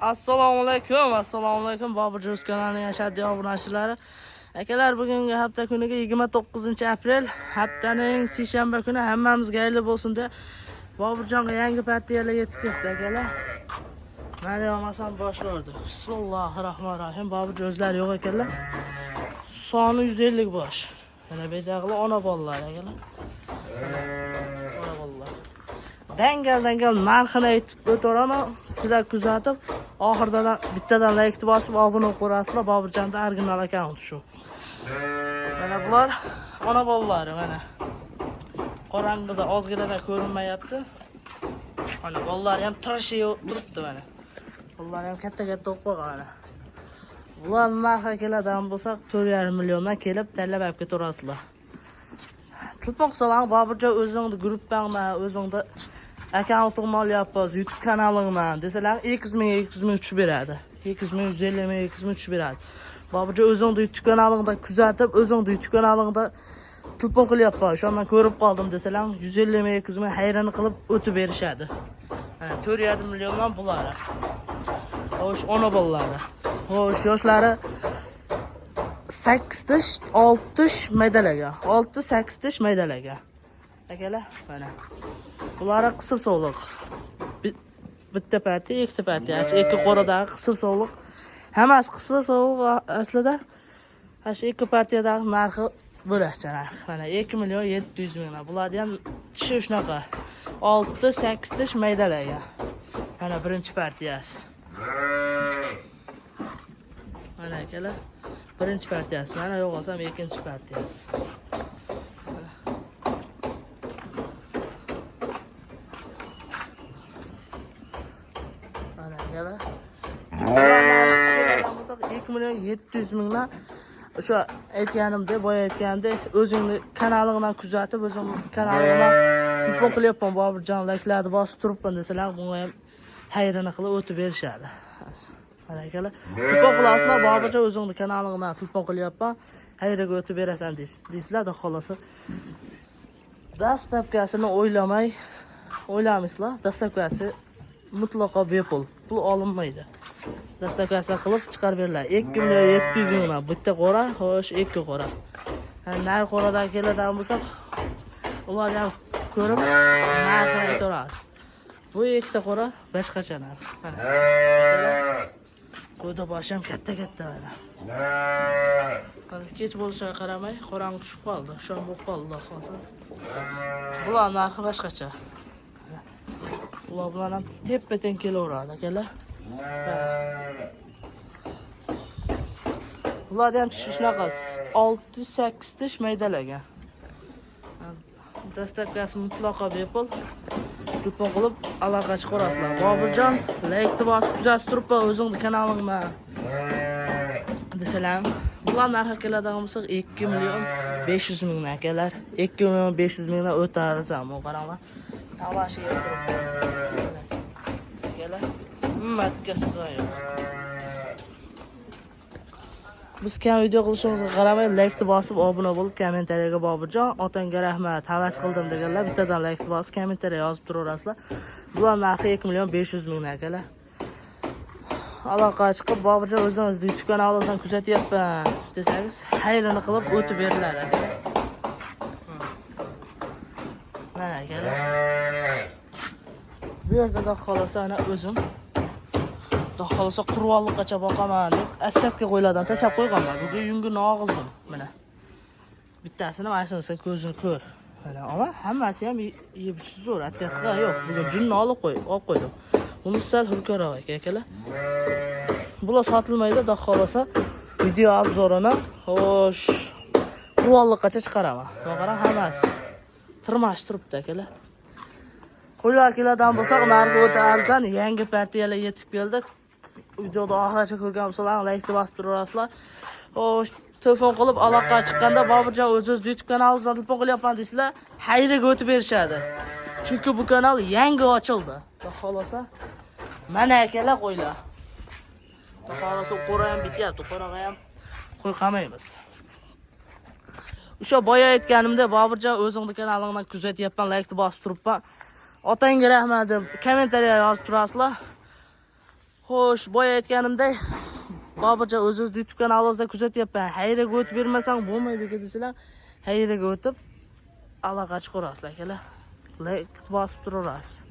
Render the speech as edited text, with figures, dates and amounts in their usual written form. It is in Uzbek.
Assalomu alaykum Boburjon kanalining ashaddiy obunachilari. Akalar, bugungi hafta kuniga 29-aprel, haftaning seshanba kuni hammamizga xayrli bo'lsin deb Boburjonga yangi partiyalar yetib keldi akalar. Mana yo'lmasam boshlardi. Bismillahirrohmanirrohim. Boburjon o'zlari yo'q ekanlar. Soni 150 bosh. Mana bedag'li ona bolalar akalar. Ona bolalar. Dangal narxini aytib o'tiraman. Sizlar kuzatib, oxirdan bittadan like bosib, obuna bo'lib qo'yasizlar. Boburjonda original akkaunt shu. Mana bular ona bolalari mana. Qorong'ida ozgina ko'rinmayapti. Mana bolalari ham trashiy turibdi mana. Bular ham katta-katta o'qib qolgan. Bular narxi keladigan bo'lsa 4,5 milliondan kelib tanlab olib ketasizlar. Tutmoqchilar Boburjon o'zingni gruppangda, o'zingda akkauntingni olyapmiz, YouTube kanalingdan desalar 200 ming tushib beradi. 200 ming, 150 ming, 200 ming tushib beradi. Boburjon o'zingni YouTube kanalingda kuzatib, o'zingni YouTube kanalingda telefon qilyapman. Shundan ko'rib qoldim desalar 150 ming, 200 ming hayron qilib o'tib berishadi. 4,5 milliondan bular. Xo'sh, ona bolalari. Xo'sh, yoshlari 8-6 maydalaga. 6-8 maydalaga. Akalar, mana. Bular qisir sog'liq. Bitta partiya, ikkita partiya. Ikki qoradagi qisir sog'liq. Hammasi qisir sog'liq aslida. Shu ikki partiyadagi narxi bo'lakcha narx. Mana 2 million 700 ming. Bularni ham tishi shunaqa. 6-8 maydalaga. Mana birinchi partiyasi. Mana akalar, birinchi partiyasi. Mana yo'q olsam ikkinchi partiyasi. Mana akalar. 2 million 700 mingdan o'sha aytganimdek, boya aytganimdek, o'zingni kanalingdan kuzatib, o'zing kanalingdan telefon qilyapman, Boburjon layklarni bosib turibman desalar, bunga ham hayrini qilib o'tib berishadi. Mana akalar, telefon qilasizlar, Boburjon o'zingni kanalingdan telefon qilyapman, hayriga o'tib berasan deysizlar, xohlasa. Dastavkasini o'ylamaysizlar, dastavkasi mutlaqo bepul, pul olinmaydi. Dastavkasi qilib chiqarib beriladi. 2 million 700 ming bitta qora, xo'sh, 2 qora. Nar qoradan keladigan bo'lsak, ularni ham ko'rib narxini aytamiz. Bu ikkita qora boshqacha narx. Mana. Qo'yda boshi ham katta-katta mana. Kech bo'lishiga qaramay, qorong'i tushib qoldi. Shom bo'lib qoldi, xolos. Bular narxi boshqacha. Ular ham teppa-teng kelaveradi, akalar. Ular ham shunaqa 6-8 maydalagan. Dastavkasi mutlaqo bepul. Telefon qilib aloqa chiqarasizlar. Boburjon, like bosib kuzatib turibman o'zingni kanalingdan. Desalar, bular narxi keladigan bo'lsa 2 million 500 ming akalar. 2 million 500 mingdan o'tarizam, qaranglar. Tavashiga turibman. Akalar, himmatga sig'ayo. Biz kam video qilishimizga qaramay, like bosib, obuna bo'lib, kommentariyaga Boburjon, otangga rahmat, havas qildim deganlar bittadan like bosib, kommentariya yozib turaverasizlar. Bular narxi 2 million 500 ming akalar. Aloqa chiqib, Boburjon o'zingizni YouTube kanalingizdan kuzatyapman desangiz, hayrini qilib o'tib beriladi akalar. Mana akalar. Bu yerda xohlasa ana o'zim xohlasa qurvolliqgacha boqaman deb asabga qo'ylardan tashab qo'yganman. Bugun yungi nog'izdim mana. Bittasini mana shunisi ko'zini ko'r. Mana ama hammasi ham yeb zo'r, atkasiga yo'q. Bugun junni olib qo'ydim. Buni sal hurkaroq akalar. Bular sotilmaydi, xohlasa video obzorini xo'sh qurvolliqgacha chiqaraman. Qarang, hammasi tirmash turibdi akalar. Qo'ylar keladigan bo'lsak, narxi o'ta arzon, yangi partiyalar yetib keldi. Videoda oxirigacha ko'rgan bo'lsalar, like bosib turasizlar. Xo'sh, telefon qilib aloqa chiqqanda Boburjon o'zingiz YouTube kanalingizdan telefon qilyapman deysizlar, hayriga o'tib berishadi. Chunki bu kanal yangi ochildi. Xohlasa, mana akalar qo'ylar. Xohlasa qo'ra ham bityapti, qo'raga ham qo'y qolmaymiz. O'sha boya aytganimda Boburjon o'zingni kanalingdan kuzatyapman, like bosib turibman. Otangga rahmat deb kommentariya yozib turasizlar. Xo'sh, boya aytganimdek, Boburja o'zingiz YouTube kanalingizda kuzatyapman. Hayraga o'tib bermasang bo'lmaydi desizlar. Hayraga o'tib aloqa chiqarasizlar akalar. Like bosib turaverasiz.